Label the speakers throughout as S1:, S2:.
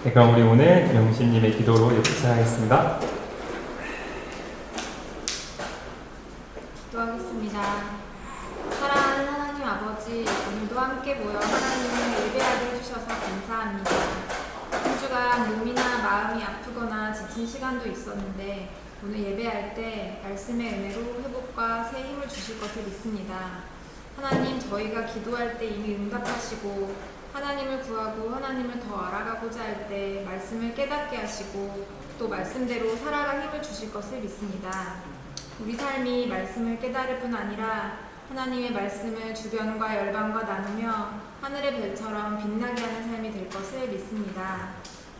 S1: 네, 그럼 우리 오늘 영신님의 기도로 이렇게 시작하겠습니다.
S2: 기도하겠습니다. 사랑하는 하나님 아버지, 오늘도 함께 모여 하나님을 예배하게 해주셔서 감사합니다. 한 주간 몸이나 마음이 아프거나 지친 시간도 있었는데 오늘 예배할 때 말씀의 은혜로 회복과 새 힘을 주실 것을 믿습니다. 하나님, 저희가 기도할 때 이미 응답하시고 하나님을 구하고 하나님을 더 알아가고자 할 때 말씀을 깨닫게 하시고 또 말씀대로 살아갈 힘을 주실 것을 믿습니다. 우리 삶이 말씀을 깨달을 뿐 아니라 하나님의 말씀을 주변과 열방과 나누며 하늘의 별처럼 빛나게 하는 삶이 될 것을 믿습니다.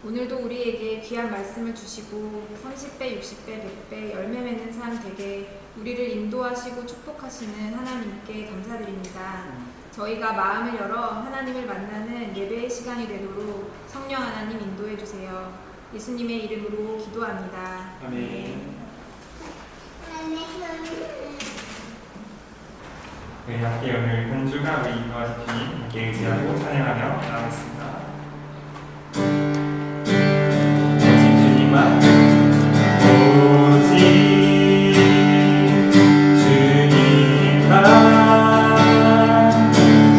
S2: 오늘도 우리에게 귀한 말씀을 주시고 30배, 60배, 100배 열매 맺는 삶 되게 우리를 인도하시고 축복하시는 하나님께 감사드립니다. 저희가 마음을 열어 하나님을 만나는 예배의 시간이 되도록 성령 하나님 인도해 주세요. 예수님의 이름으로 기도합니다.
S1: 아멘. 네, 함께 오늘 한 주간 우리 인도하시니 함께 의지하고 찬양하며 나가겠습니다. 오직 주님만 오직 주님만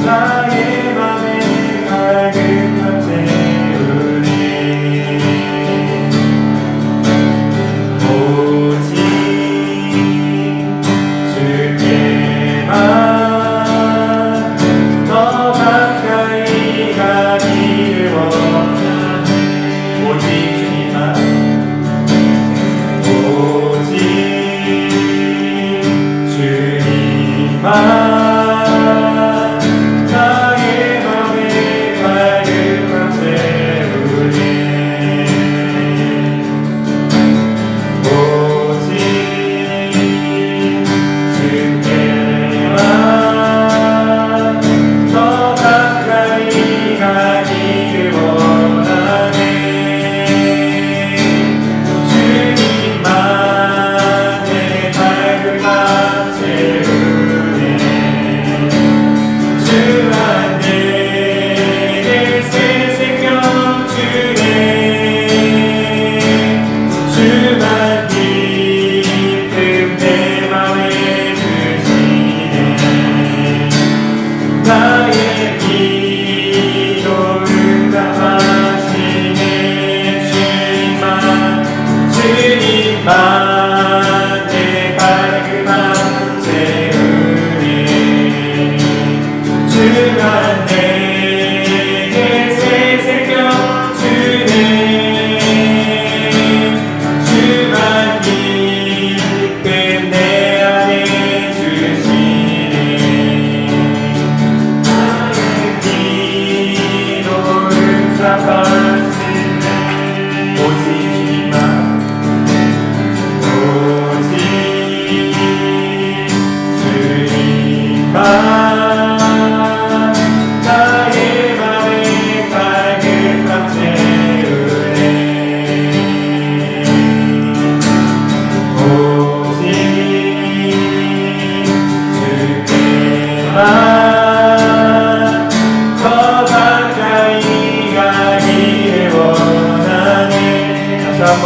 S1: 나의 맘에 갈급한 채우네. 오직 주께만 더 가까이 가기를 원하네. 오직 주님만 오직 주님만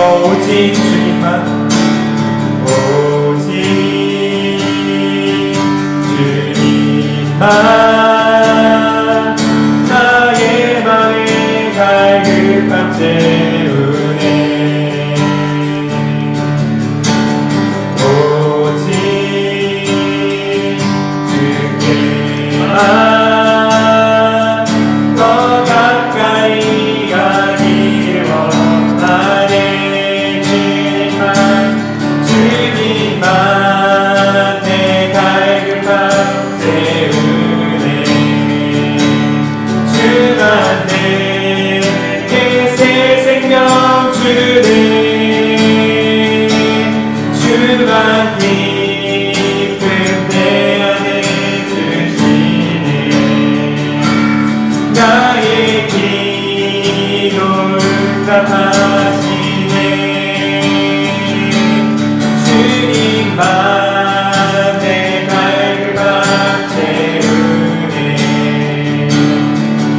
S1: 오직 주님만 오직 주님만 나의 맘에 갈급함 채우네. 오직 주께만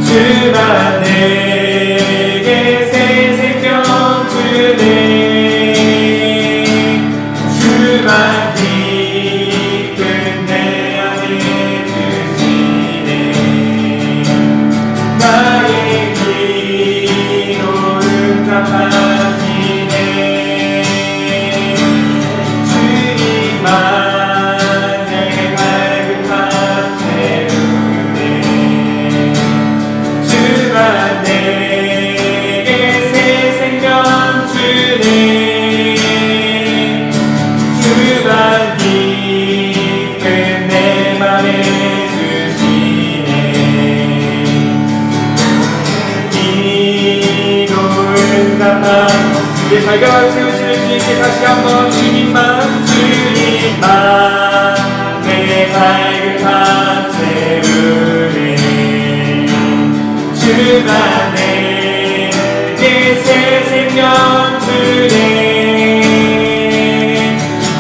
S1: 주만 내게 주네 주만 깊은 내 맘에 주시네 기도은 나만 내 발각을 채우실 수 있게 다시 한번 주님만 내 발급한 채우네 주만 내게 새 생명 주네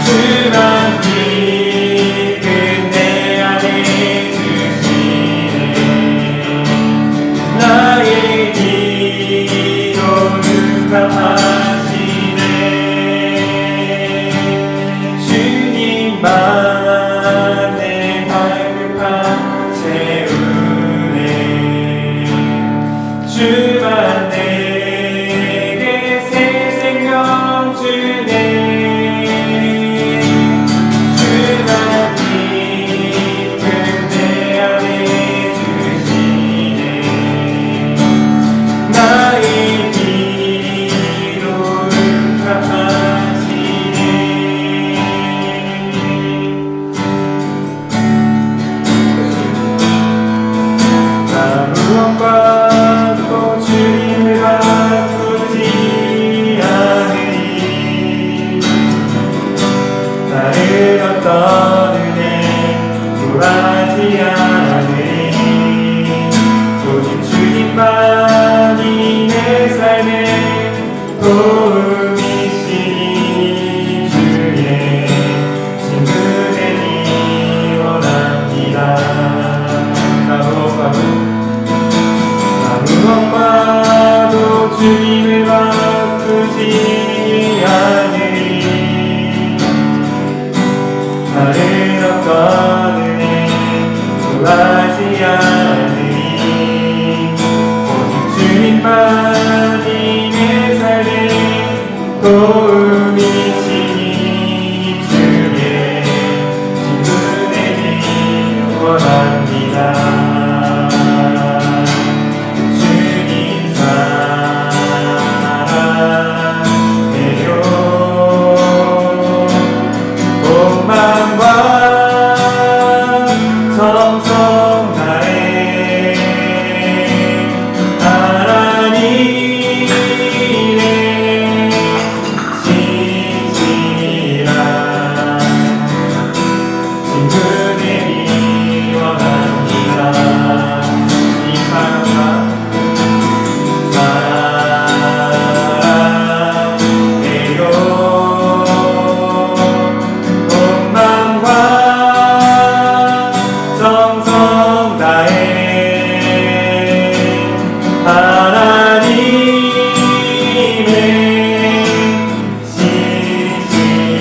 S1: 주만 깊은 내 안에 주시네 나의 기도는 답하시네 주님만 내 발급한 채우네 주만 내게 새 생명 주네 주만 깊은 내 안에 주시네 나의 기도를 답하시네 무엇과도 주님을 바꾸지 않으니 다른 어떤 은혜 구하지 않으니 오직 주님만이 내 삶의 도움이시니 주의 친구되니 원합니다 무엇과도 주님을 바꾸지 않으니 다른 어떤 은혜 구하지 않으니 오직 주님만이 내 삶의 도움이시니 주의 친구 되기 원합니다 정성 다해 하나님의 신실한 친구 되기 원합니다 이 사랑과 사랑해요 온 마음과 정성 다해 하나님의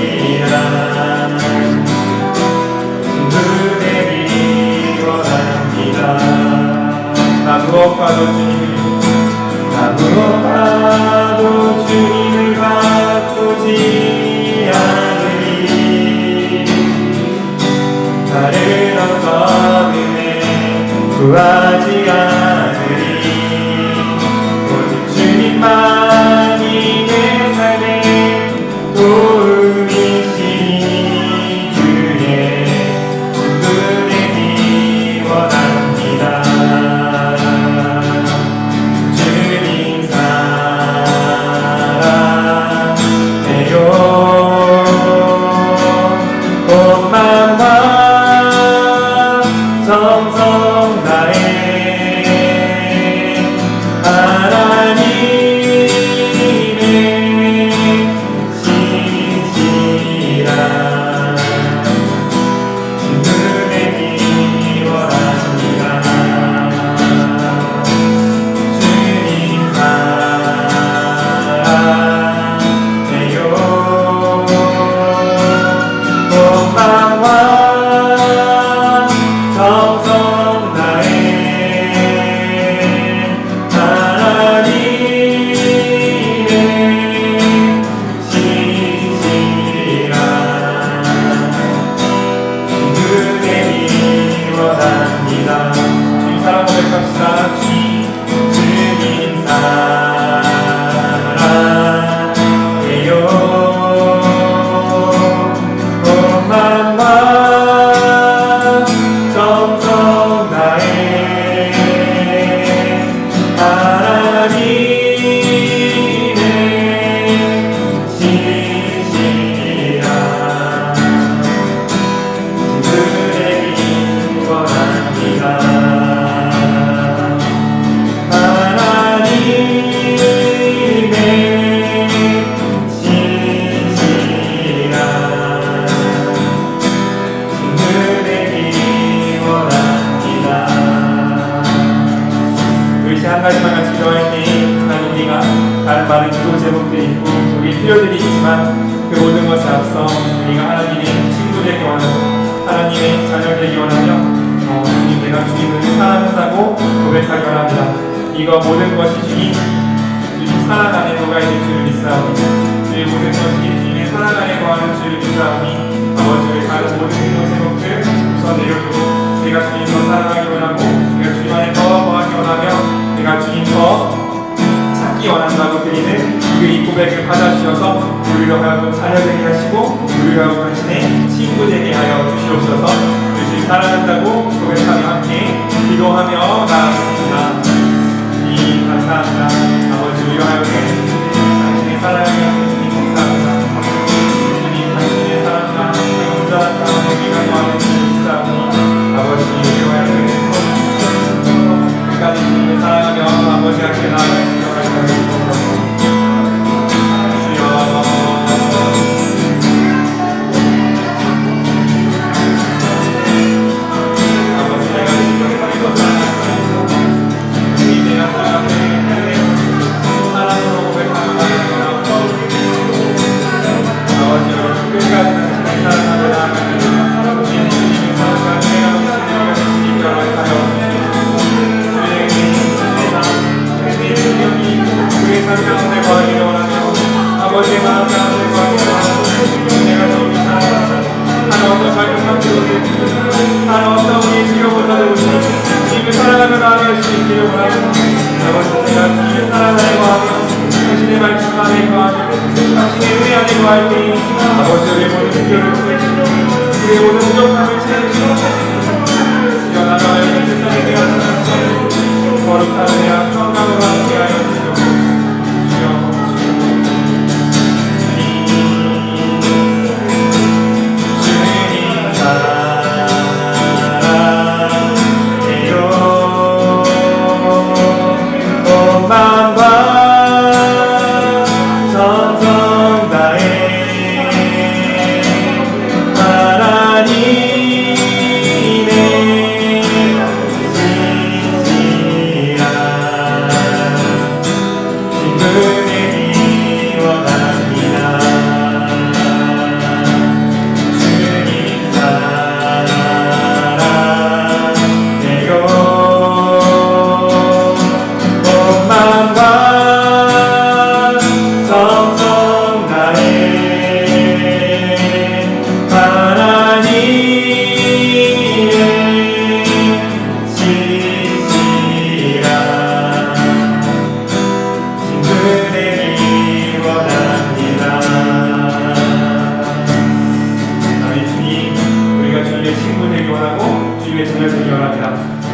S1: 신실한 친구 되기 원합니다 나 무엇과도 주님을 바꾸지 않으리 다른 어떤 은혜 구하지 않으리 오직 주님만이 내 삶의 도움이시니 주의 친구 되기 원합니다 주님 사랑해요 온 마음과 정성 다해 다른 많은 기도 제목들이 있고 우리 필요들이 있지만 그 모든 것에 앞서 우리가 하나님의 친구 되기 원하고 하나님의 자녀 되기 원하며 주님, 내가 주님을 사랑한다고 고백하기 원합니다. 이거 모든 것이 주님 사랑 안에 녹아있는 주를 믿사오니 주의 모든 것이 주님의 사랑 안에 거하는 주를 믿사오니 아버지의 다른 모든 기도 제목들 우선 내려두고 내가 주님 더 사랑하기 원하고 내가 주님 안에 더 거하기 원하며 내가 주님 더 찾기 원한다고 드리는 이 고백을 받아주셔서 우리로 하여금 자녀 되게 하시고 우리로 하여금 당신의 친구 되게 하여 주시옵소서. 주님 사랑한다고 고백하며 함께 기도하며 나아가겠습니다. 주님 감사합니다. 아버지 우리로 하여금 당신의 사랑을 주님 감사합니다. 주님 당신의 사랑과 온전한 가운데 우리가 거하는 주님 믿사오니 아버지 우리로 하여금 끝까지 주님을 사랑하며 아버지 앞에 나아가시며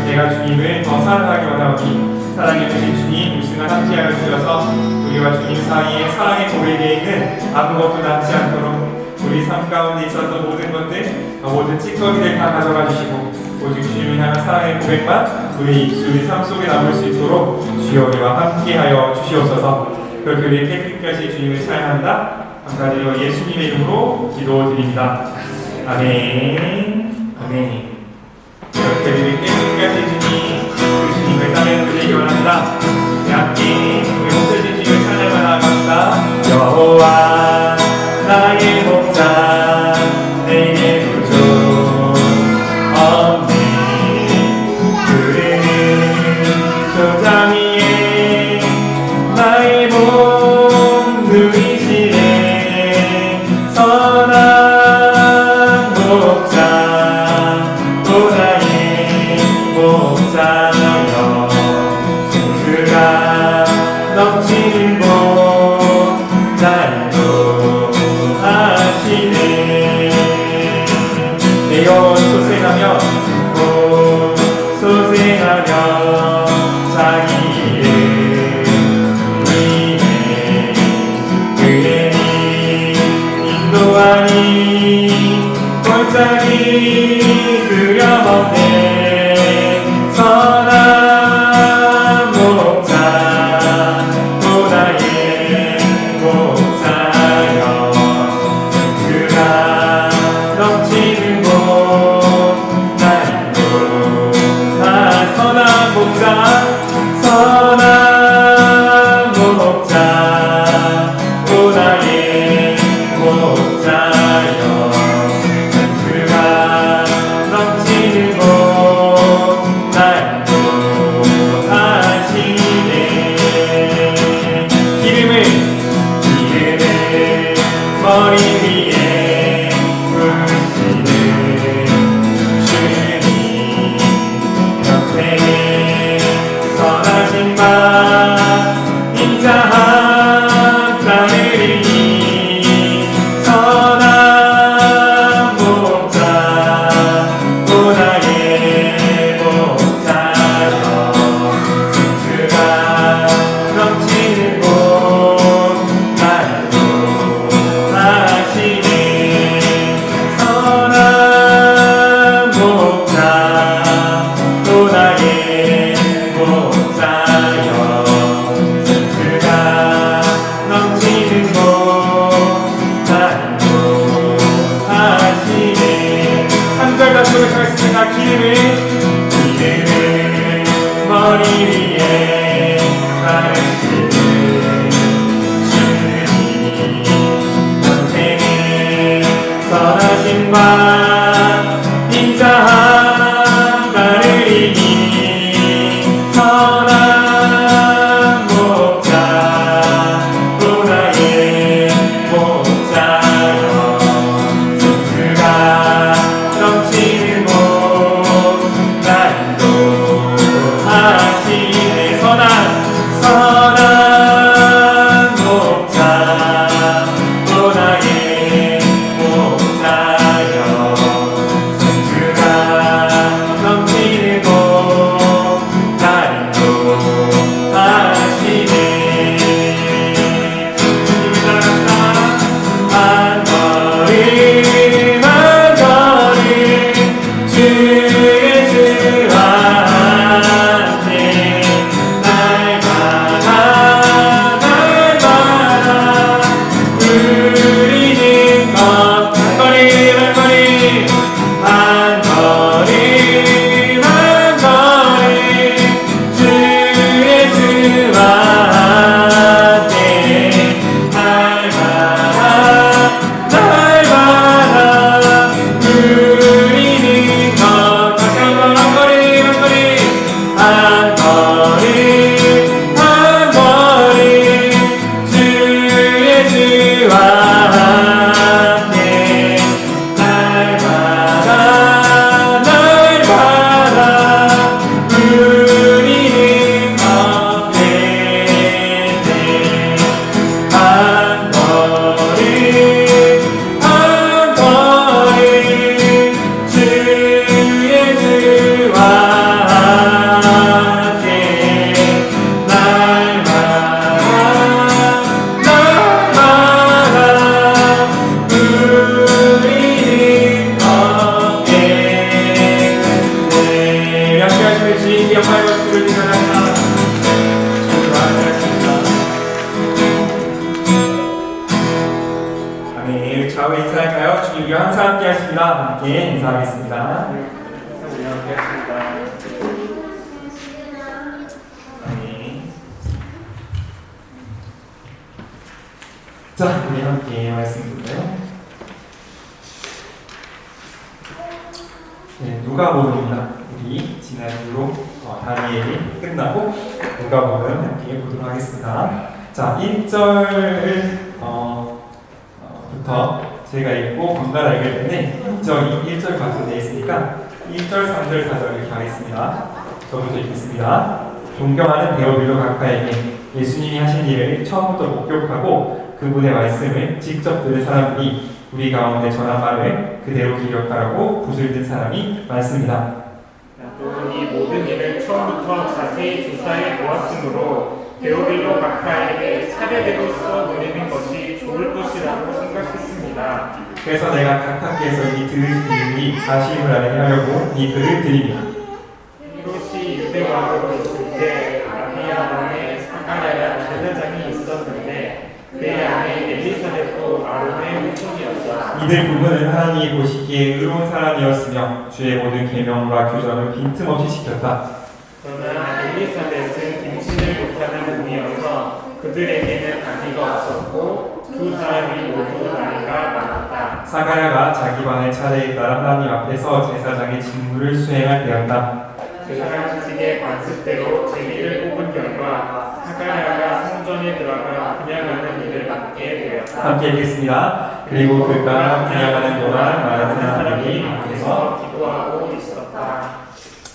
S1: 내가 주님을 더 사랑하기 원하오니 사랑해 주신 주님 이 시간 함께하여 주셔서 우리와 주님 사이에 사랑의 고백에 있는 아무것도 남지 않도록 우리 삶 가운데 있었던 모든 것들 모든 찌꺼기들 다 가져가 주시고 오직 주님을 향한 사랑의 고백만 우리 삶 속에 남을 수 있도록 주여 우리와 함께하여 주시옵소서. 그렇게 우리 깨끗까지 주님을 찬양합니다. 감사드리고 예수님의 이름으로 기도드립니다. 아멘. 아멘. 이렇게 우리 깨끗까지 주님을 따르기 원합니다. 함께 우리 목소리 주님을 찬양하며 나아갑시다. 여호와 나의 목자 내게 부족 없네. 그는 조장 위에 나의 몸 누이시네. 선한 목자 또 나의 목자여 그가 넘치는 곳 날 인도하시네. 내 영혼 소생하며 소생하며 자기 일을 위해 그의 인도하니 골짜기 그려먹네. 선한 목자 또 나의 목자여 그가 넘치는 곳 날 인도하. 선한 목자 선한 목자 자, 우리 인사할까요? 주님과 항상 함께 하십니다. 함께 인사하겠습니다.
S3: 우리 함께 하십니다.
S1: 네. 자, 우리 함께 말씀 볼까요? 네, 누가복음입니다. 우리 지난 주로 다니엘이 끝나고 누가복음 함께 보도록 하겠습니다. 자, 1절을 부터 제가 읽고 번갈아 읽을 텐데 1절 가지고 되어 있으니까 1절, 3절, 4절 이렇게 하겠습니다. 저부터 읽겠습니다. 존경하는 데오빌로 각하에게 예수님이 하신 일을 처음부터 목격하고 그분의 말씀을 직접 들은 사람들이 우리 가운데 전한 말을 그대로 기록하라고 붓을 든 사람이 많습니다.
S3: 또 이 모든 일을 처음부터 자세히 조사해 보았으므로 데오빌로 각하에게 차례대로 써 드리는 것이 좋을 것이라고 생각했습니다.
S1: 그래서 내가 각하께서 이 들을 일이 사실을 알게 하려고 이 글을 드립니다.
S3: 히롯이 유대왕으로 있을 때 아비야 왕의 사가랴 제사장이 있었는데 그의 아내 엘리사벳도 아론의 후손이었다.
S1: 이들 부부는 하나님이 보시기에 의로운 사람이었으며 주의 모든 계명과 규정을 빈틈없이 지켰다.
S3: 그러나 엘리사벳은 임신을 못하는 몸이어서 그들에게는 아기가 없었고 두 사람이 모두 나이가 많았다.
S1: 사가랴가 자기 왕의 차례에 따라 하나님 앞에서 제사장의 직무를 수행할 때였다.
S3: 제사장직의 관습대로 제비를 뽑은 결과 사가랴가 성전에 들어가 분양하는 일을 맡게 되었다.
S1: 함께 읽겠습니다. 그리고 그가 분양하는 동안 많은 사람이 앞에서
S3: 기도하고 있었다.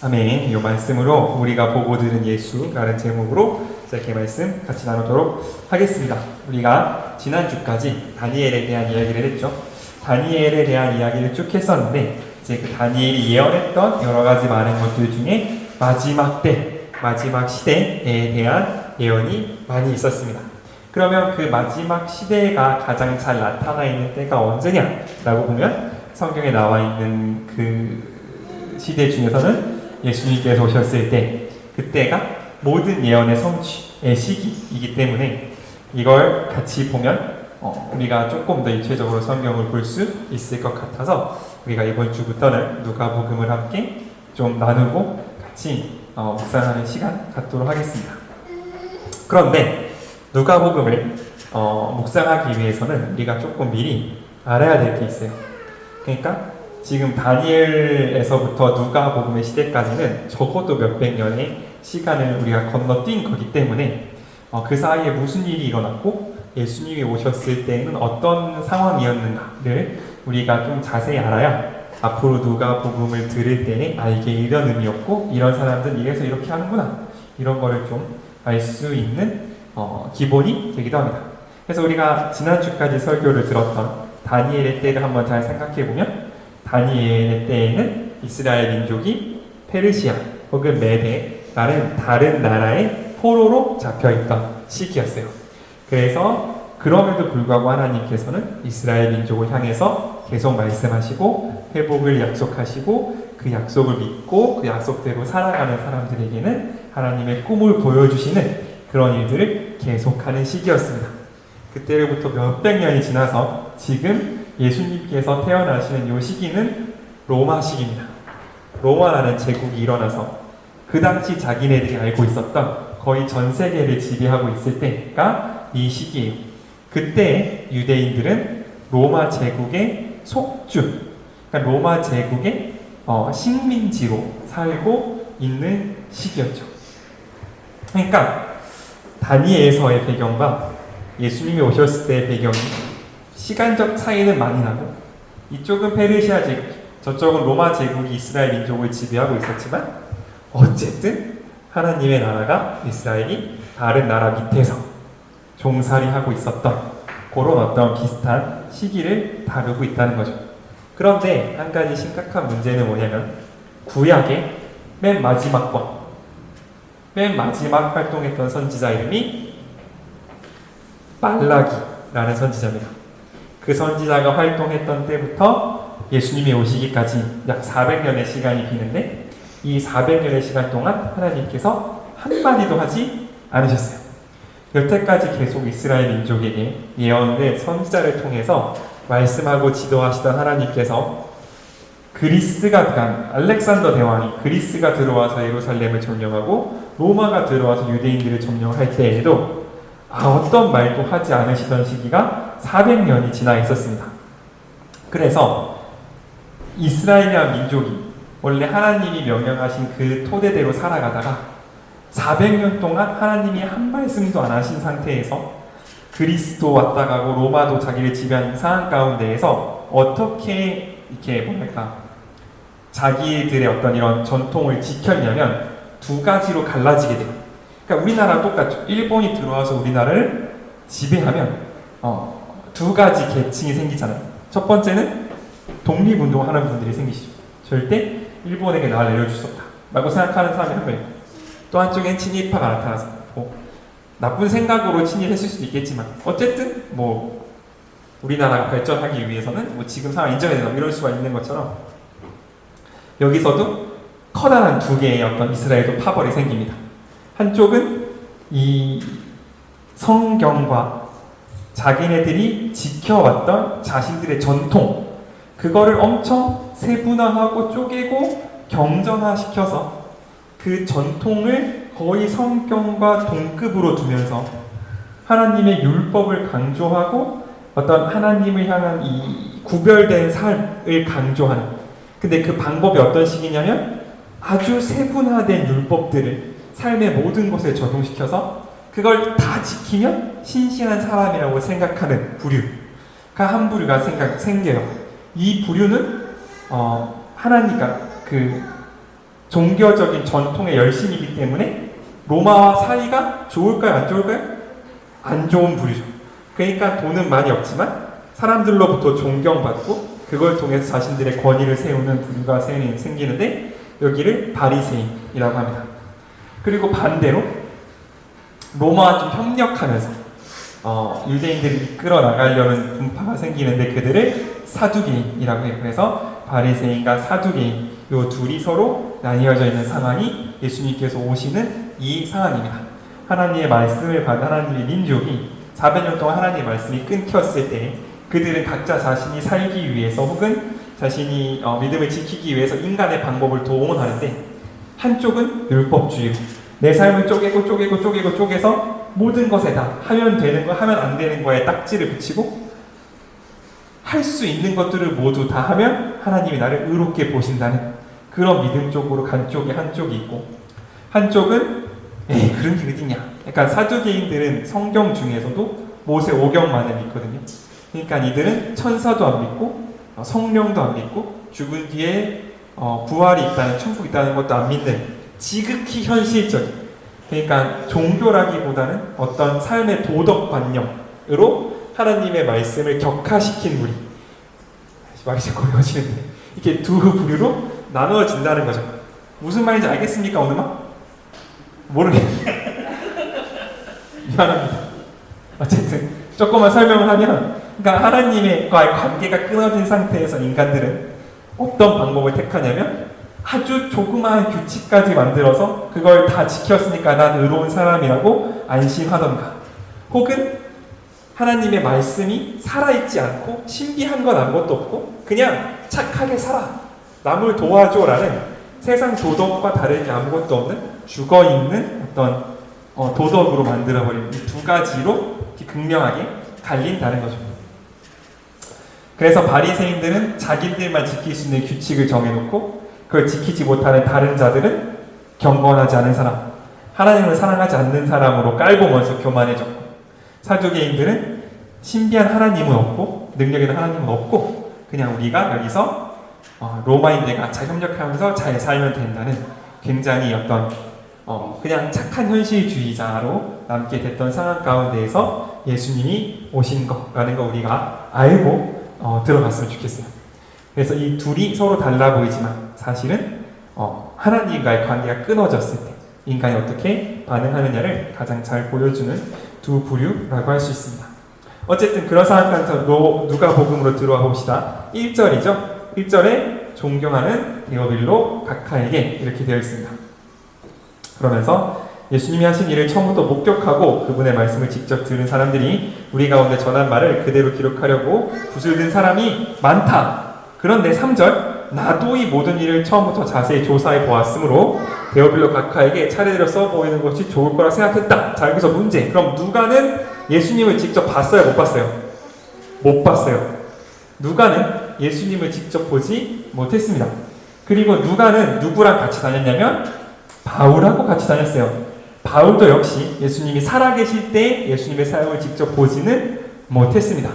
S1: 아멘. 이 말씀으로 우리가 보고 들은 예수라는 제목으로 이렇게 말씀 같이 나누도록 하겠습니다. 우리가 지난주까지 다니엘에 대한 이야기를 했죠. 다니엘에 대한 이야기를 쭉 했었는데 이제 그 다니엘이 예언했던 여러 가지 많은 것들 중에 마지막 때, 마지막 시대에 대한 예언이 많이 있었습니다. 그러면 그 마지막 시대가 가장 잘 나타나 있는 때가 언제냐라고 보면 성경에 나와 있는 그 시대 중에서는 예수님께서 오셨을 때 그때가 모든 예언의 성취의 시기이기 때문에 이걸 같이 보면 우리가 조금 더 입체적으로 성경을 볼 수 있을 것 같아서 우리가 이번 주부터는 누가복음을 함께 좀 나누고 같이 묵상하는 시간 갖도록 하겠습니다. 그런데 누가복음을 묵상하기 위해서는 우리가 조금 미리 알아야 될 게 있어요. 그러니까 지금 다니엘에서부터 누가복음의 시대까지는 적어도 몇백 년의 시간을 우리가 건너뛴 거기 때문에 그 사이에 무슨 일이 일어났고 예수님이 오셨을 때는 어떤 상황이었는가를 우리가 좀 자세히 알아야 앞으로 누가복음을 들을 때에 이게 이런 의미였고 이런 사람들은 이래서 이렇게 하는구나 이런 거를 좀 알 수 있는 기본이 되기도 합니다. 그래서 우리가 지난주까지 설교를 들었던 다니엘의 때를 한번 잘 생각해보면 다니엘의 때에는 이스라엘 민족이 페르시아 혹은 메데라는 다른 나라의 포로로 잡혀있던 시기였어요. 그래서 그럼에도 불구하고 하나님께서는 이스라엘 민족을 향해서 계속 말씀하시고 회복을 약속하시고 그 약속을 믿고 그 약속대로 살아가는 사람들에게는 하나님의 꿈을 보여주시는 그런 일들을 계속하는 시기였습니다. 그때로부터 몇백 년이 지나서 지금 예수님께서 태어나시는 이 시기는 로마 시기입니다. 로마라는 제국이 일어나서 그 당시 자기네들이 알고 있었던 거의 전 세계를 지배하고 있을 때가 이 시기예요. 그때 유대인들은 로마 제국의 속주, 그러니까 로마 제국의 식민지로 살고 있는 시기였죠. 그러니까 다니엘서의 배경과 예수님이 오셨을 때의 배경이 시간적 차이는 많이 나고 이쪽은 페르시아 제국, 저쪽은 로마 제국이 이스라엘 민족을 지배하고 있었지만 어쨌든 하나님의 나라가 이스라엘이 다른 나라 밑에서 종살이하고 있었던 그런 어떤 비슷한 시기를 다루고 있다는 거죠. 그런데 한 가지 심각한 문제는 뭐냐면 구약의 맨 마지막 활동했던 선지자 이름이 말라기라는 선지자입니다. 그 선지자가 활동했던 때부터 예수님이 오시기까지 약 400년의 시간이 비는데 이 400년의 시간 동안 하나님께서 한마디도 하지 않으셨어요. 여태까지 계속 이스라엘 민족에게 예언을 선지자를 통해서 말씀하고 지도하시던 하나님께서 알렉산더 대왕이 그리스가 들어와서 예루살렘을 점령하고 로마가 들어와서 유대인들을 점령할 때에도 어떤 말도 하지 않으시던 시기가 400년이 지나 있었습니다. 그래서 이스라엘이란 민족이 원래 하나님이 명령하신 그 토대대로 살아가다가 400년 동안 하나님이 한 말씀도 안 하신 상태에서 그리스도 왔다 가고 로마도 자기를 지배하는 상황 가운데에서 어떻게 이렇게 자기들의 어떤 이런 전통을 지켰냐면 두 가지로 갈라지게 돼요. 그러니까 우리나라 똑같죠. 일본이 들어와서 우리나라를 지배하면 두 가지 계층이 생기잖아요. 첫 번째는 독립운동하는 분들이 생기시죠. 절대 일본에게 나를 내려줄 수 없다 라고 생각하는 사람이 한 명 있고, 또 한쪽엔 친일파가 나타나서 나쁜 생각으로 친일했을 수도 있겠지만 어쨌든 우리나라가 발전하기 위해서는 지금 상황 인정해야 된다 이럴 수가 있는 것처럼 여기서도 커다란 두 개의 어떤 이스라엘도 파벌이 생깁니다. 한쪽은 이 성경과 자기네들이 지켜왔던 자신들의 전통, 그거를 엄청 세분화하고 쪼개고 경전화시켜서 그 전통을 거의 성경과 동급으로 두면서 하나님의 율법을 강조하고 어떤 하나님을 향한 이 구별된 삶을 강조하는, 근데 그 방법이 어떤 식이냐면 아주 세분화된 율법들을 삶의 모든 것에 적용시켜서 그걸 다 지키면 신실한 사람이라고 생각하는 부류가 한 부류가 생겨요. 이 부류는 하나님과 그 종교적인 전통의 열심이기 때문에 로마와 사이가 좋을까요? 안 좋을까요? 안 좋은 부류죠. 그러니까 돈은 많이 없지만 사람들로부터 존경받고 그걸 통해서 자신들의 권위를 세우는 부류가 생기는데 여기를 바리새인이라고 합니다. 그리고 반대로 로마와 좀 협력하면서 유대인들을 이끌어 나가려는 분파가 생기는데 그들을 사두개인이라고 해요. 그래서 바리새인과 사두개인 이 둘이 서로 나뉘어져 있는 상황이 예수님께서 오시는 이 상황입니다. 하나님의 말씀을 받은 하나님의 민족이 400년 동안 하나님의 말씀이 끊겼을 때 그들은 각자 자신이 살기 위해서 혹은 자신이 믿음을 지키기 위해서 인간의 방법을 동원하는데, 한쪽은 율법주의로 내 삶을 쪼개서 모든 것에 다 하면 되는 거 하면 안 되는 거에 딱지를 붙이고 할 수 있는 것들을 모두 다 하면 하나님이 나를 의롭게 보신다는 그런 믿음 쪽으로 간 쪽이 한쪽이 있고, 한쪽은 그런 게 어딨냐, 약간 사두개인들은 성경 중에서도 모세 오경만을 믿거든요. 그러니까 이들은 천사도 안 믿고 성령도 안 믿고 죽은 뒤에 부활이 있다는, 천국이 있다는 것도 안 믿는 지극히 현실적인, 그러니까 종교라기보다는 어떤 삶의 도덕관념으로 하나님의 말씀을 격화시킨 무리, 말이 자꾸 어려워지는데 이렇게 두 부류로 나누어진다는 거죠. 무슨 말인지 알겠습니까, 오늘만? 모르겠네. 미안합니다. 어쨌든 조금만 설명을 하면, 그러니까 하나님과의 관계가 끊어진 상태에서 인간들은 어떤 방법을 택하냐면 아주 조그마한 규칙까지 만들어서 그걸 다 지켰으니까 난 의로운 사람이라고 안심하던가, 혹은 하나님의 말씀이 살아있지 않고 신비한 건 아무것도 없고 그냥 착하게 살아, 남을 도와줘라는 세상 도덕과 다르게 아무것도 없는 죽어있는 어떤 도덕으로 만들어버린 이 두 가지로 이렇게 극명하게 갈린다는 거죠. 그래서 바리새인들은 자기들만 지킬 수 있는 규칙을 정해놓고 그걸 지키지 못하는 다른 자들은 경건하지 않은 사람, 하나님을 사랑하지 않는 사람으로 깔보면서 교만해졌고, 사두개인들은 신비한 하나님은 없고 능력 있는 하나님은 없고 그냥 우리가 여기서 로마인들과 잘 협력하면서 잘 살면 된다는 굉장히 어떤 그냥 착한 현실주의자로 남게 됐던 상황 가운데에서 예수님이 오신 거라는 거 우리가 알고 들어갔으면 좋겠어요. 그래서 이 둘이 서로 달라 보이지만 사실은 하나님과의 관계가 끊어졌을 때 인간이 어떻게 반응하느냐를 가장 잘 보여주는 두 부류라고 할 수 있습니다. 어쨌든 그런 상황 속에서 누가복음으로 들어와 봅시다. 1절이죠. 1절에 존경하는 데오빌로 각하에게 이렇게 되어 있습니다. 그러면서 예수님이 하신 일을 처음부터 목격하고 그분의 말씀을 직접 들은 사람들이 우리 가운데 전한 말을 그대로 기록하려고 붓을 든 사람이 많다. 그런데 3절, 나도 이 모든 일을 처음부터 자세히 조사해 보았으므로 데오빌로 각하에게 차례대로 써보이는 것이 좋을 거라 생각했다. 자, 여기서 문제. 그럼 누가는 예수님을 직접 봤어요? 못 봤어요? 못 봤어요. 누가는 예수님을 직접 보지 못했습니다. 그리고 누가는 누구랑 같이 다녔냐면 바울하고 같이 다녔어요. 바울도 역시 예수님이 살아계실 때 예수님의 사역을 직접 보지는 못했습니다.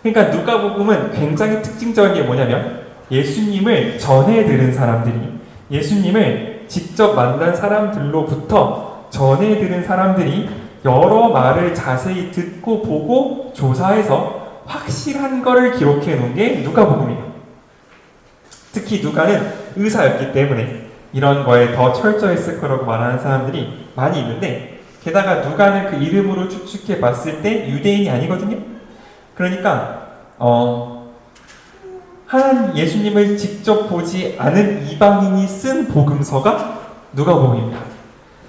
S1: 그러니까 누가복음은 굉장히 특징적인 게 뭐냐면 예수님을 전해 들은 사람들이, 예수님을 직접 만난 사람들로부터 전해 들은 사람들이 여러 말을 자세히 듣고 보고 조사해서 확실한 거를 기록해 놓은 게 누가복음이에요. 특히 누가는 의사였기 때문에 이런 거에 더 철저했을 거라고 말하는 사람들이 많이 있는데, 게다가 누가는 그 이름으로 추측해 봤을 때 유대인이 아니거든요. 그러니까 하나님 예수님을 직접 보지 않은 이방인이 쓴 복음서가 누가복음입니다.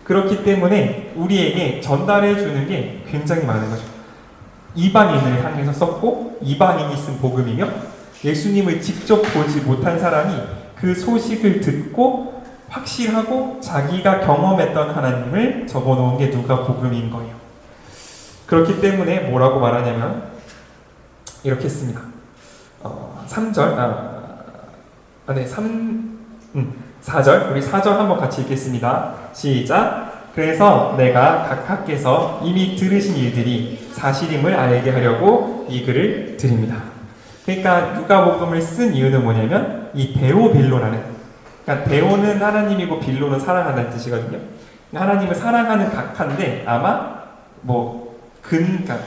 S1: 그렇기 때문에 우리에게 전달해 주는 게 굉장히 많은 거죠. 이방인을 향해서 썼고 이방인이 쓴 복음이며 예수님을 직접 보지 못한 사람이 그 소식을 듣고 확실하고 자기가 경험했던 하나님을 적어놓은 게 누가복음인 거예요. 그렇기 때문에 뭐라고 말하냐면 이렇게 했습니다. 4절, 우리 4절 한번 같이 읽겠습니다. 시작. 그래서 내가 각하께서 이미 들으신 일들이 사실임을 알게 하려고 이 글을 드립니다. 그러니까 누가복음을 쓴 이유는 뭐냐면 이 데오빌로라는, 그러니까 데오는 하나님이고 빌로는 사랑한다는 뜻이거든요. 하나님을 사랑하는 각하인데 아마 그러니까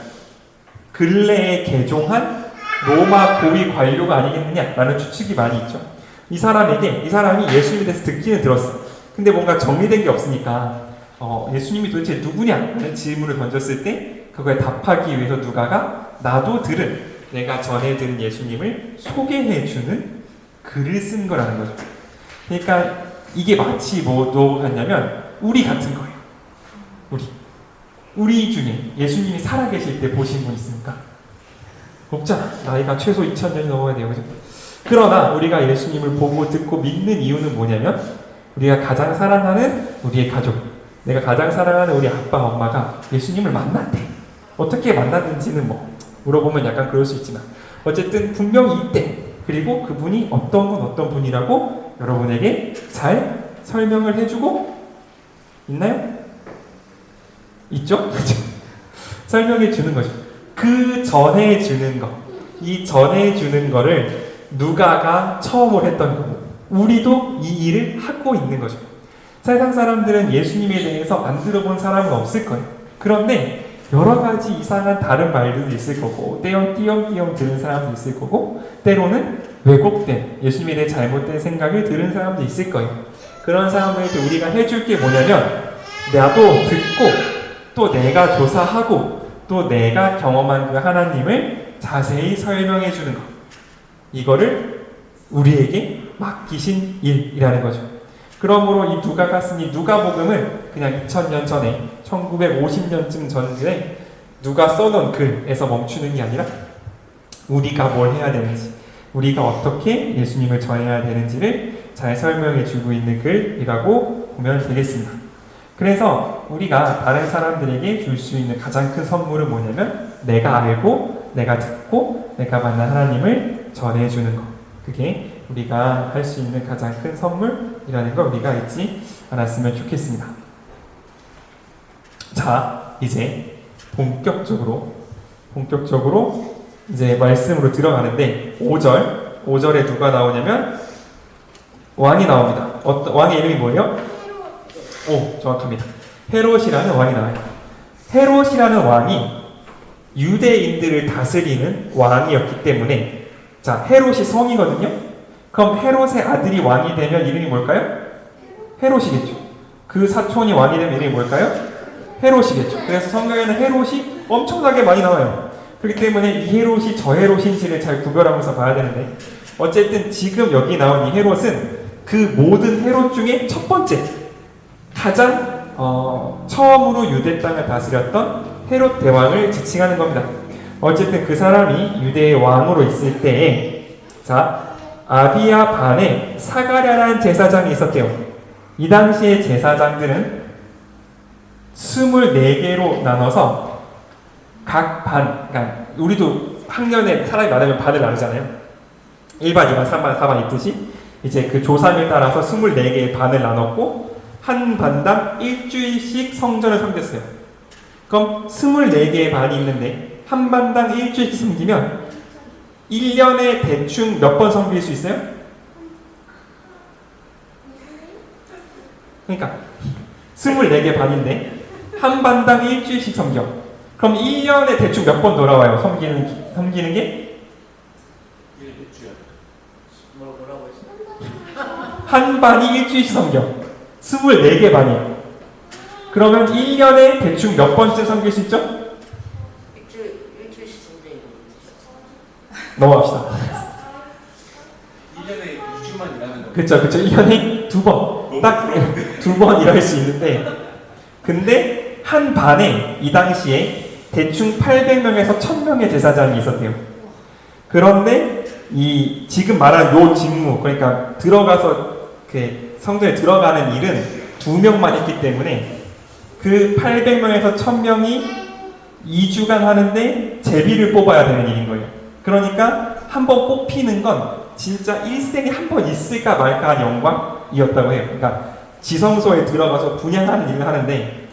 S1: 근래에 개종한 로마 고위 관료가 아니겠느냐라는 추측이 많이 있죠. 이 사람이 예수님에 대해서 듣기는 들었어. 근데 뭔가 정리된 게 없으니까 예수님이 도대체 누구냐라는 질문을 던졌을 때 그거에 답하기 위해서 누가가 나도 들은, 내가 전에 들은 예수님을 소개해주는 글을 쓴 거라는 거죠. 그러니까 이게 마치 뭐도 같냐면 우리 같은 거예요. 우리 중에 예수님이 살아계실 때 보신 분 있습니까? 없잖아. 나이가 최소 2000년이 넘어야 돼요. 그죠? 그러나 우리가 예수님을 보고 듣고 믿는 이유는 뭐냐면 우리가 가장 사랑하는 우리의 가족, 내가 가장 사랑하는 우리 아빠 엄마가 예수님을 만났대. 어떻게 만났는지는 물어보면 약간 그럴 수 있지만 어쨌든 분명히 있대. 그리고 그분이 어떤 분이라고 여러분에게 잘 설명을 해주고 있나요? 있죠? 설명해 주는 거죠. 그 전해주는 거, 이 전해주는 거를 누가가 처음으로 했던 거고 우리도 이 일을 하고 있는 거죠. 세상 사람들은 예수님에 대해서 안 들어본 사람은 없을 거예요. 그런데 여러 가지 이상한 다른 말들도 있을 거고 띄엄띄엄 들은 사람도 있을 거고 때로는 왜곡된 예수님에 대해 잘못된 생각을 들은 사람도 있을 거예요. 그런 사람들한테 우리가 해줄 게 뭐냐면 나도 듣고 또 내가 조사하고 또 내가 경험한 그 하나님을 자세히 설명해 주는 것, 이거를 우리에게 맡기신 일이라는 거죠. 그러므로 이 누가가 쓴 이 누가복음은 그냥 2000년 전에 1950년쯤 전에 누가 써놓은 글에서 멈추는 게 아니라 우리가 뭘 해야 되는지, 우리가 어떻게 예수님을 전해야 되는지를 잘 설명해 주고 있는 글이라고 보면 되겠습니다. 그래서 우리가 다른 사람들에게 줄 수 있는 가장 큰 선물은 뭐냐면 내가 알고 내가 듣고 내가 만난 하나님을 전해주는 것, 그게 우리가 할 수 있는 가장 큰 선물이라는 걸 우리가 잊지 않았으면 좋겠습니다. 자, 이제 본격적으로 이제 말씀으로 들어가는데 5절에 누가 나오냐면 왕이 나옵니다. 왕의 이름이 뭐예요? 오, 정확합니다. 헤롯이라는 왕이 나와요. 헤롯이라는 왕이 유대인들을 다스리는 왕이었기 때문에, 자, 헤롯이 성이거든요. 그럼 헤롯의 아들이 왕이 되면 이름이 뭘까요? 헤롯이겠죠. 그 사촌이 왕이 되면 이름이 뭘까요? 헤롯이겠죠. 그래서 성경에는 헤롯이 엄청나게 많이 나와요. 그렇기 때문에 이 헤롯이 저 헤롯인지를 잘 구별하면서 봐야 되는데, 어쨌든 지금 여기 나온 이 헤롯은 그 모든 헤롯 중에 첫 번째, 가장 처음으로 유대 땅을 다스렸던 헤롯 대왕을 지칭하는 겁니다. 어쨌든 그 사람이 유대의 왕으로 있을 때에 아비야 반에 사가랴라는 제사장이 있었대요. 이 당시의 제사장들은 24개로 나눠서 각 반, 그러니까 우리도 학년에 사람이 많으면 반을 나누잖아요. 1반, 2반, 3반, 4반 있듯이 이제 그 조상을 따라서 24개의 반을 나눴고 한 반당 일주일씩 성전을 섬겼어요. 그럼 24개의 반이 있는데 한 반당 일주일씩 섬기면 1년에 대충 몇 번 섬길 수 있어요? 그러니까 24개 반인데 한 반당 일주일씩 섬겨. 그럼 1년에 대충 몇 번 돌아와요? 섬기는 게? 한 반이 일주일씩 섬겨. 24개 반이에요. 그러면 1년에 대충 몇 번쯤 섬길 수 있죠?
S4: 일주일씩 성경이
S1: 넘어갑시다.
S5: 1년에 6주만 일하는 거.
S1: 그쵸. 1년에 2번. 딱 2번 일할 수 있는데, 근데 한 반에 이 당시에 대충 800명에서 1000명의 제사장이 있었대요. 그런데 이 지금 말한 요 직무, 그러니까 들어가서 그 성전에 들어가는 일은 2명만 했기 때문에 그 800명에서 1000명이 2주간 하는데 제비를 뽑아야 되는 일인 거예요. 그러니까 한 번 뽑히는 건 진짜 일생에 한 번 있을까 말까한 영광이었다고 해요. 그러니까 지성소에 들어가서 분양하는 일을 하는데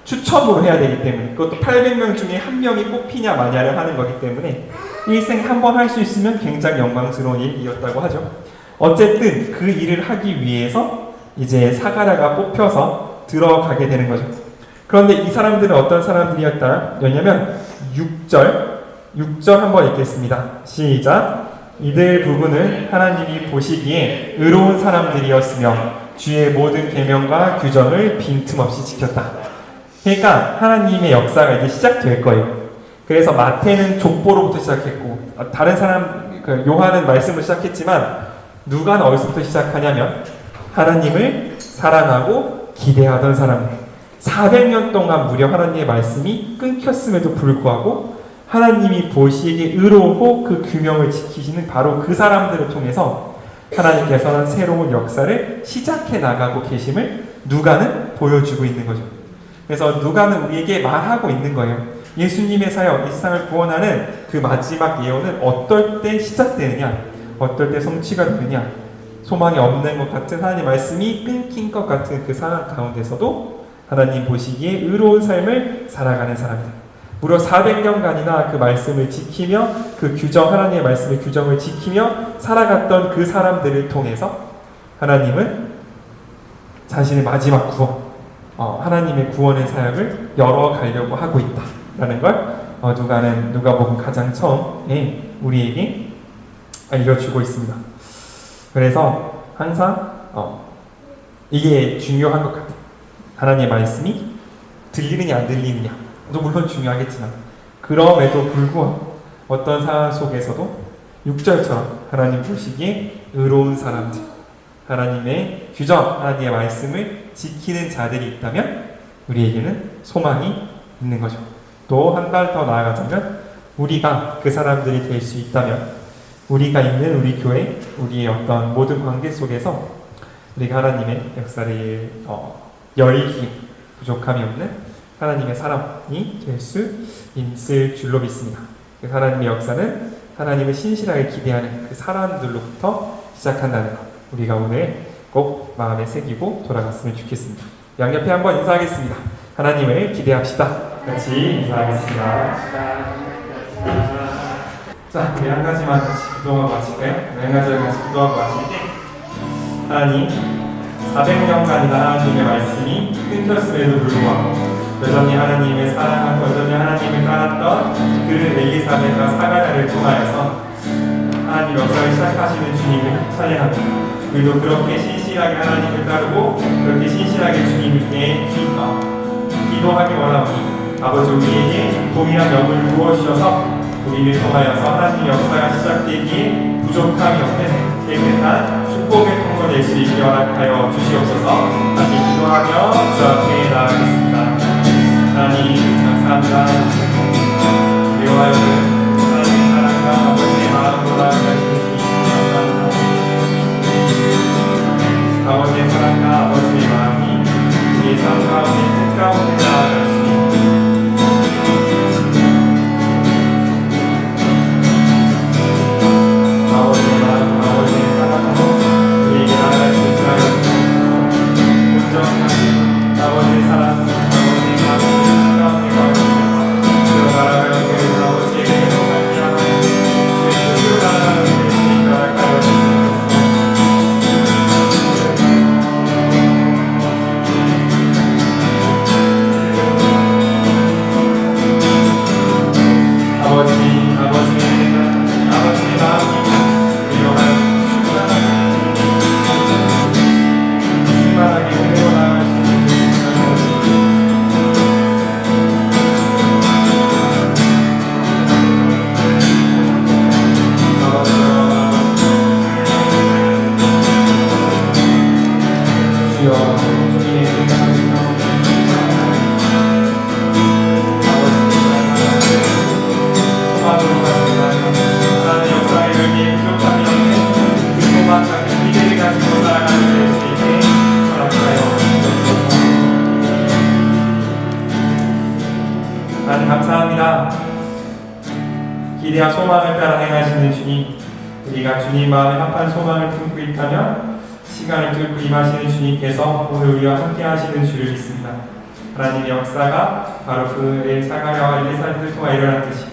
S1: 추첨으로 해야 되기 때문에, 그것도 800명 중에 한 명이 뽑히냐 마냐를 하는 거기 때문에 일생에 한 번 할 수 있으면 굉장히 영광스러운 일이었다고 하죠. 어쨌든 그 일을 하기 위해서 이제 사가랴가 뽑혀서 들어가게 되는 거죠. 그런데 이 사람들은 어떤 사람들이었냐면 6절 한번 읽겠습니다. 시작. 이들 부부는 하나님이 보시기에 의로운 사람들이었으며 주의 모든 계명과 규정을 빈틈없이 지켰다. 그러니까 하나님의 역사가 이제 시작될 거예요. 그래서 마태는 족보로부터 시작했고 다른 사람 요한은 말씀을 시작했지만 누가는 어디서부터 시작하냐면 하나님을 사랑하고 기대하던 사람들, 400년 동안 무려 하나님의 말씀이 끊겼음에도 불구하고 하나님이 보시기에 의로우고 그 규명을 지키시는 바로 그 사람들을 통해서 하나님께서는 새로운 역사를 시작해 나가고 계심을 누가는 보여주고 있는 거죠. 그래서 누가는 우리에게 말하고 있는 거예요. 예수님의 사역, 이 세상을 구원하는 그 마지막 예언은 어떨 때 시작되느냐, 어떨 때 성취가 되느냐, 소망이 없는 것 같은 하나님의 말씀이 끊긴 것 같은 그 상황 가운데서도 하나님 보시기에 의로운 삶을 살아가는 사람들, 무려 400년간이나 그 말씀을 지키며 그 규정, 하나님의 말씀의 규정을 지키며 살아갔던 그 사람들을 통해서 하나님은 자신의 마지막 구원, 하나님의 구원의 사역을 열어가려고 하고 있다라는 걸 누가복음 가장 처음에 우리에게 알려주고 있습니다. 그래서 항상 이게 중요한 것 같아요. 하나님의 말씀이 들리느냐 안 들리느냐 도 물론 중요하겠지만 그럼에도 불구하고 어떤 상황 속에서도 6절처럼 하나님 보시기에 의로운 사람들, 하나님의 규정, 하나님의 말씀을 지키는 자들이 있다면 우리에게는 소망이 있는 거죠. 또 한 발 더 나아가자면 우리가 그 사람들이 될 수 있다면 우리가 있는 우리 교회, 우리의 어떤 모든 관계 속에서 우리가 하나님의 역사를 열기 부족함이 없는 하나님의 사람이 될 수 있을 줄로 믿습니다. 그 하나님의 역사는 하나님을 신실하게 기대하는 그 사람들로부터 시작한다는 것, 우리가 오늘 꼭 마음에 새기고 돌아갔으면 좋겠습니다. 양옆에 한번 인사하겠습니다. 하나님을 기대합시다. 같이 인사하겠습니다. 자, 우리 한 가지만 같이 기도하고 마실까요? 한 가지를 같이 기도하고 마실 때 하나님, 400년간이나 하나님의 말씀이 끊겼음에도 불구하고 여전히 하나님의 사랑하고 여전히 하나님을 따랐던 그 엘리사벳과 사가랴를 통하여서 하나님 역사를 시작하시는 주님을 찬양합니다. 우리도 그렇게 신실하게 하나님을 따르고 그렇게 신실하게 주님께 기도하기 원하오니 아버지, 우리에게 동일한 영을 부어주셔서 우리를 통하여서 하나님의 역사가 시작되기에 부족함이 없는 깨끗한 축복의 통로 될 수 있게 허락하여 주시옵소서. 함께 기도하며 주 앞에 나아가겠습니다. 하나님 감사합니다. 미워하여는 하나님의 사랑과 아버지의 마음으로 나아가시는 주님 감사합니다. 아버지의 사랑과 아버지의 마음이 우리의 삶 가운데 뜻 가운데 나아가시니 아버지의 마음, 아버지의 사랑으로 우리에게 나아갈 수 있게 하여 주옵소서. 온전한 아버지의 사랑, 아버지의 마음을 뜻 가운데 가운데 들어가라며 그 아버지에게 행복하게 하여 주의 뜻으로 나아가는 데 주님 허락하여 주옵소서. 아버지의 마음이 충만하게 흘러 나갈 수 있는 주여 주님의 생각하시며 소망으로 가는 하나님의 역사의 의미에 부족함이 없는 그 소망 같은 미래를 가지고 살아가는 수 있게 허락하여 주옵소서. 하나님 감사합니다. 기대와 소망을 따라 행하시는 주님, 우리가 주님 마음에 합한 소망을 품고 있다면 시간을 뚫고 임하시는 주님께서 오늘 우리와 함께 하시는 줄을 믿습니다. 하나님의 역사가 바로 그의 사가랴와 엘리사벳을 통하 일어났듯이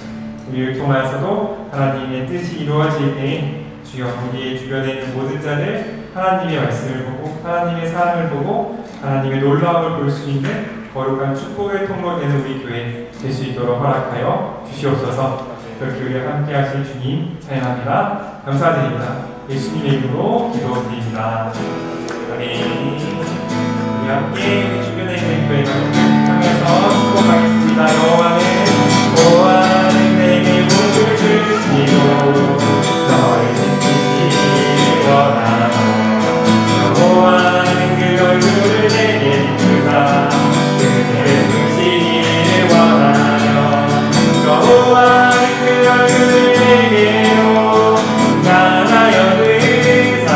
S1: 우리를 통하여서도 하나님의 뜻이 이루어질 때에 주여 우리의 주변에 있는 모든 자들 하나님의 말씀을 보고 하나님의 사랑을 보고 하나님의 놀라움을 볼 수 있는 거룩한 축복의 통로 되는 우리 교회 될 수 있도록 허락하여 주시옵소서. 그렇게 우리와 함께 하실 주님 찬양합니다. 감사드립니다. 예수님의 이름으로 기도드립니다. 아멘. 우리 함께 우리 주변에 있는 교회가 향해서 축복하겠습니다. 여호와는 내게 복을 주시고 너의 뜻이 원하노. 여호와는 그 얼굴을 내게 비추사 그의 뜻이 원하며 여호와는 그 얼굴을 내게로 향하여 드사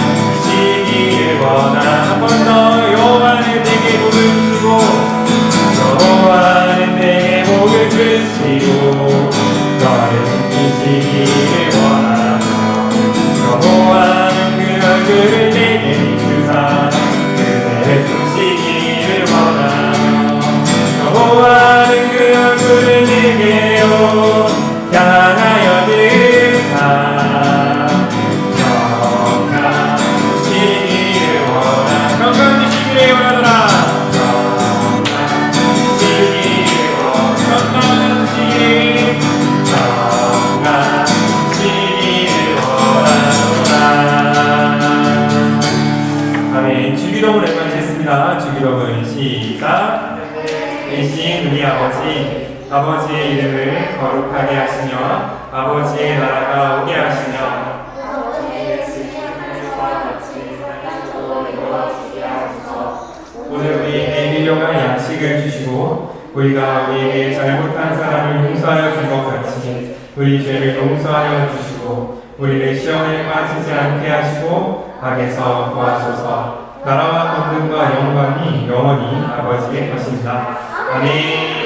S1: 건강하시기를 원하나. 한 번 더 여호와는 내게 복을 주시고 여호와는 내게 복을 주시고 너를 숨기시기를 원하며 여호와는 그 얼굴을 내게 비추사 그대를 숨기시기를 원하며 여호와는 그 얼굴을 내게로 향하여 드사 건강하시기를 원하노라. 건강하시기를 원하노라. 아멘. 주기도문을 맹세했습니다. 주기도문 시작. 대신 우리 아버지의 이름을 거룩하게 하시며 아버지의 나라가 오게 하시며 오늘 우리에게 일용할 양식을 주시고 우리가 우리에게 잘못한 사람을 용서하여 준 것 같이 우리 죄를 용서하여 주시고 우리를 시험에 빠지지 않게 하시고 악에서 구하소서. 나라와 권능과 영광이 영원히 아버지의 것입니다. 아멘.